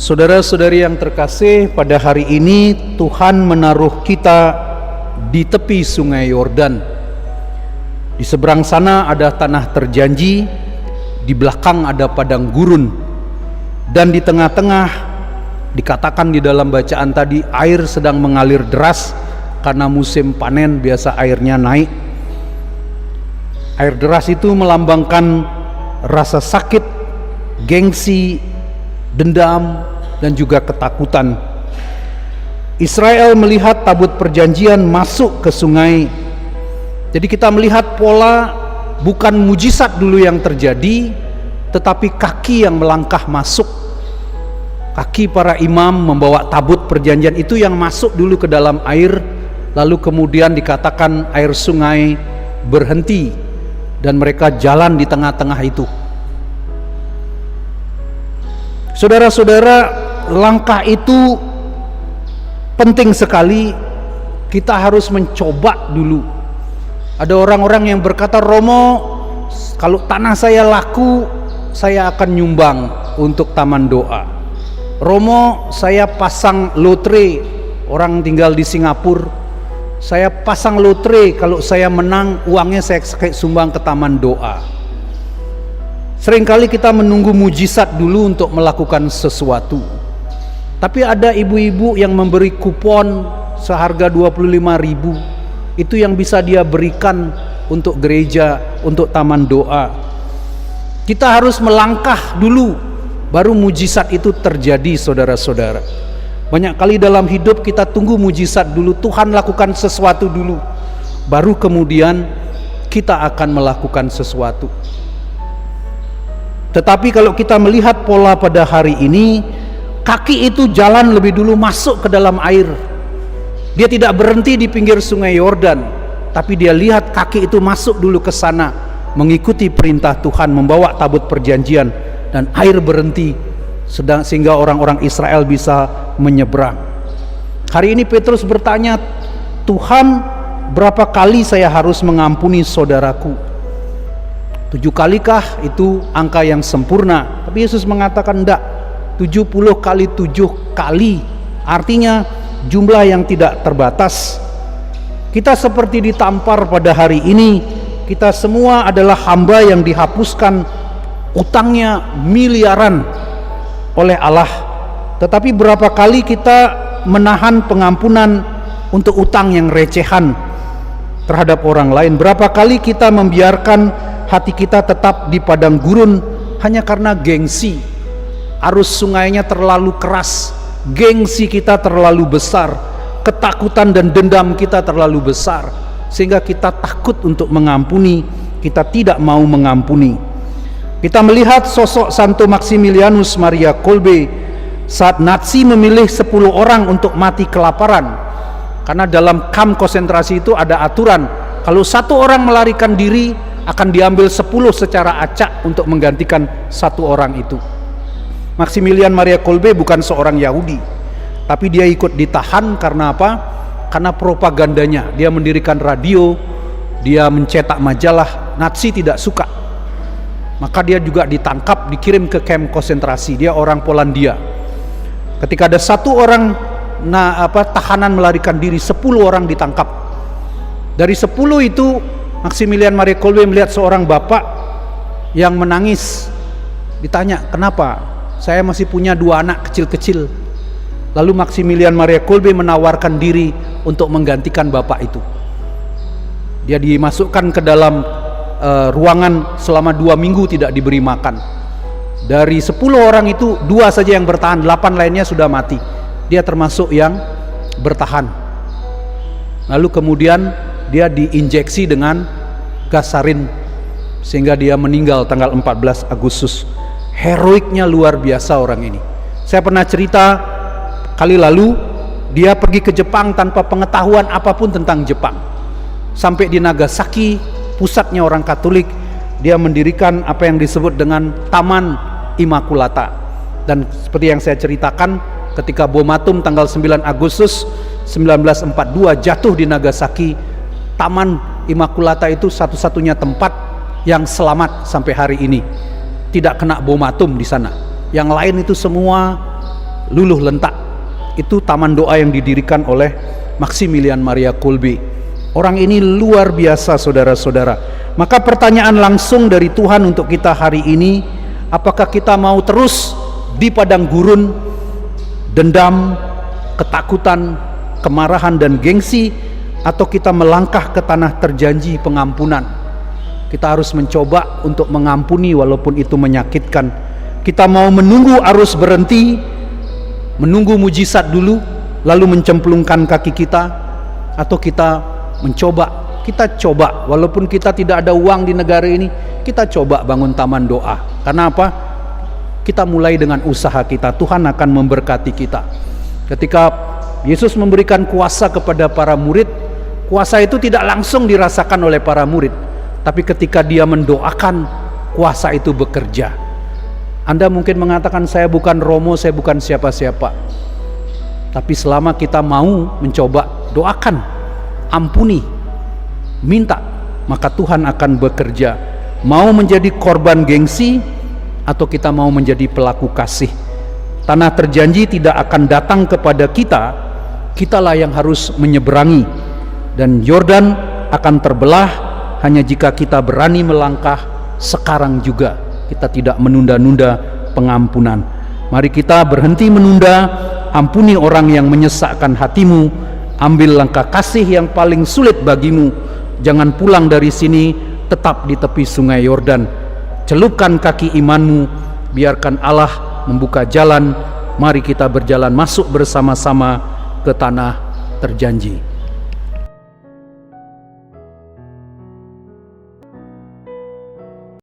Saudara-saudari yang terkasih, pada hari ini Tuhan menaruh kita di tepi sungai Yordan. Di seberang sana ada tanah terjanji, di belakang ada padang gurun, dan di tengah-tengah dikatakan di dalam bacaan tadi air sedang mengalir deras karena musim panen biasa airnya naik. Air deras itu melambangkan rasa sakit, gengsi, dendam, dan juga ketakutan. Israel melihat tabut perjanjian masuk ke sungai. Jadi kita melihat pola bukan mujizat dulu yang terjadi, tetapi kaki yang melangkah masuk. Kaki para imam membawa tabut perjanjian itu yang masuk dulu ke dalam air, lalu kemudian dikatakan air sungai berhenti dan mereka jalan di tengah-tengah itu. Saudara-saudara, langkah itu penting sekali. Kita harus mencoba dulu. Ada orang-orang yang berkata, "Romo, kalau tanah saya laku, saya akan nyumbang untuk taman doa. Romo, saya pasang lotre, orang tinggal di Singapura, saya pasang lotre, kalau saya menang uangnya saya sumbang ke taman doa." Seringkali kita menunggu mujizat dulu untuk melakukan sesuatu. Tapi ada ibu-ibu yang memberi kupon seharga 25.000. Itu yang bisa dia berikan untuk gereja, untuk taman doa. Kita harus melangkah dulu, baru mujizat itu terjadi, saudara-saudara. Banyak kali dalam hidup kita tunggu mujizat dulu, Tuhan lakukan sesuatu dulu, baru kemudian kita akan melakukan sesuatu. Tetapi kalau kita melihat pola pada hari ini, kaki itu jalan lebih dulu masuk ke dalam air. Dia tidak berhenti di pinggir sungai Yordan, tapi dia lihat kaki itu masuk dulu ke sana, mengikuti perintah Tuhan, membawa tabut perjanjian, dan air berhenti sehingga orang-orang Israel bisa menyeberang. Hari ini Petrus bertanya, "Tuhan, berapa kali saya harus mengampuni saudaraku? 7 kalikah itu angka yang sempurna?" Tapi Yesus mengatakan enggak, 70 kali 7 kali, artinya jumlah yang tidak terbatas. Kita seperti ditampar pada hari ini. Kita semua adalah hamba yang dihapuskan utangnya miliaran oleh Allah. Tetapi berapa kali kita menahan pengampunan untuk utang yang recehan terhadap orang lain? Berapa kali kita membiarkan hati kita tetap di padang gurun hanya karena gengsi? Arus sungainya terlalu keras, gengsi kita terlalu besar, ketakutan dan dendam kita terlalu besar, sehingga kita takut untuk mengampuni, kita tidak mau mengampuni. Kita melihat sosok Santo Maximilianus Maria Kolbe saat Nazi memilih 10 orang untuk mati kelaparan. Karena dalam kamp konsentrasi itu ada aturan, kalau 1 orang melarikan diri akan diambil 10 secara acak untuk menggantikan 1 orang itu. Maximilian Maria Kolbe bukan seorang Yahudi, tapi dia ikut ditahan karena apa? Karena propagandanya. Dia mendirikan radio, dia mencetak majalah. Nazi tidak suka, maka dia juga ditangkap, dikirim ke kamp konsentrasi. Dia orang Polandia. Ketika ada 1 orang tahanan melarikan diri, 10 orang ditangkap. Dari 10 itu Maximilian Maria Kolbe melihat seorang bapak yang menangis. Ditanya, "Kenapa?" "Saya masih punya 2 anak kecil-kecil." Lalu Maximilian Maria Kolbe menawarkan diri untuk menggantikan bapak itu. Dia dimasukkan ke dalam ruangan selama 2 minggu, tidak diberi makan. Dari 10 orang itu 2 saja yang bertahan, 8 lainnya sudah mati. Dia termasuk yang bertahan. Lalu kemudian dia diinjeksi dengan gas sarin sehingga dia meninggal tanggal 14 Agustus. Heroiknya luar biasa orang ini. Saya pernah cerita kali lalu, dia pergi ke Jepang tanpa pengetahuan apapun tentang Jepang. Sampai di Nagasaki, pusatnya orang Katolik, dia mendirikan apa yang disebut dengan Taman Immaculata. Dan seperti yang saya ceritakan, ketika bom atom tanggal 9 Agustus 1942 jatuh di Nagasaki, Taman Immaculata itu satu-satunya tempat yang selamat sampai hari ini, tidak kena bom atom di sana. Yang lain itu semua luluh lentak. Itu taman doa yang didirikan oleh Maximilian Maria Kolbe. Orang ini luar biasa, saudara-saudara. Maka pertanyaan langsung dari Tuhan untuk kita hari ini, apakah kita mau terus di padang gurun dendam, ketakutan, kemarahan dan gengsi, atau kita melangkah ke tanah terjanji pengampunan? Kita harus mencoba untuk mengampuni walaupun itu menyakitkan. Kita mau menunggu arus berhenti, menunggu mujizat dulu lalu mencemplungkan kaki kita, atau kita coba walaupun kita tidak ada uang di negara ini, kita coba bangun taman doa. Karena apa? Kita mulai dengan usaha kita, Tuhan akan memberkati kita. Ketika Yesus memberikan kuasa kepada para murid, kuasa itu tidak langsung dirasakan oleh para murid, tapi ketika dia mendoakan, kuasa itu bekerja. Anda mungkin mengatakan, saya bukan Romo, saya bukan siapa-siapa. Tapi selama kita mau mencoba, doakan, ampuni, minta, maka Tuhan akan bekerja. Mau menjadi korban gengsi, atau kita mau menjadi pelaku kasih. Tanah terjanji tidak akan datang kepada kita, kitalah yang harus menyeberangi. Dan Yordan akan terbelah hanya jika kita berani melangkah sekarang juga. Kita tidak menunda-nunda pengampunan. Mari kita berhenti menunda, ampuni orang yang menyesakkan hatimu, ambil langkah kasih yang paling sulit bagimu. Jangan pulang dari sini, tetap di tepi sungai Yordan. Celupkan kaki imanmu, biarkan Allah membuka jalan. Mari kita berjalan masuk bersama-sama ke tanah terjanji.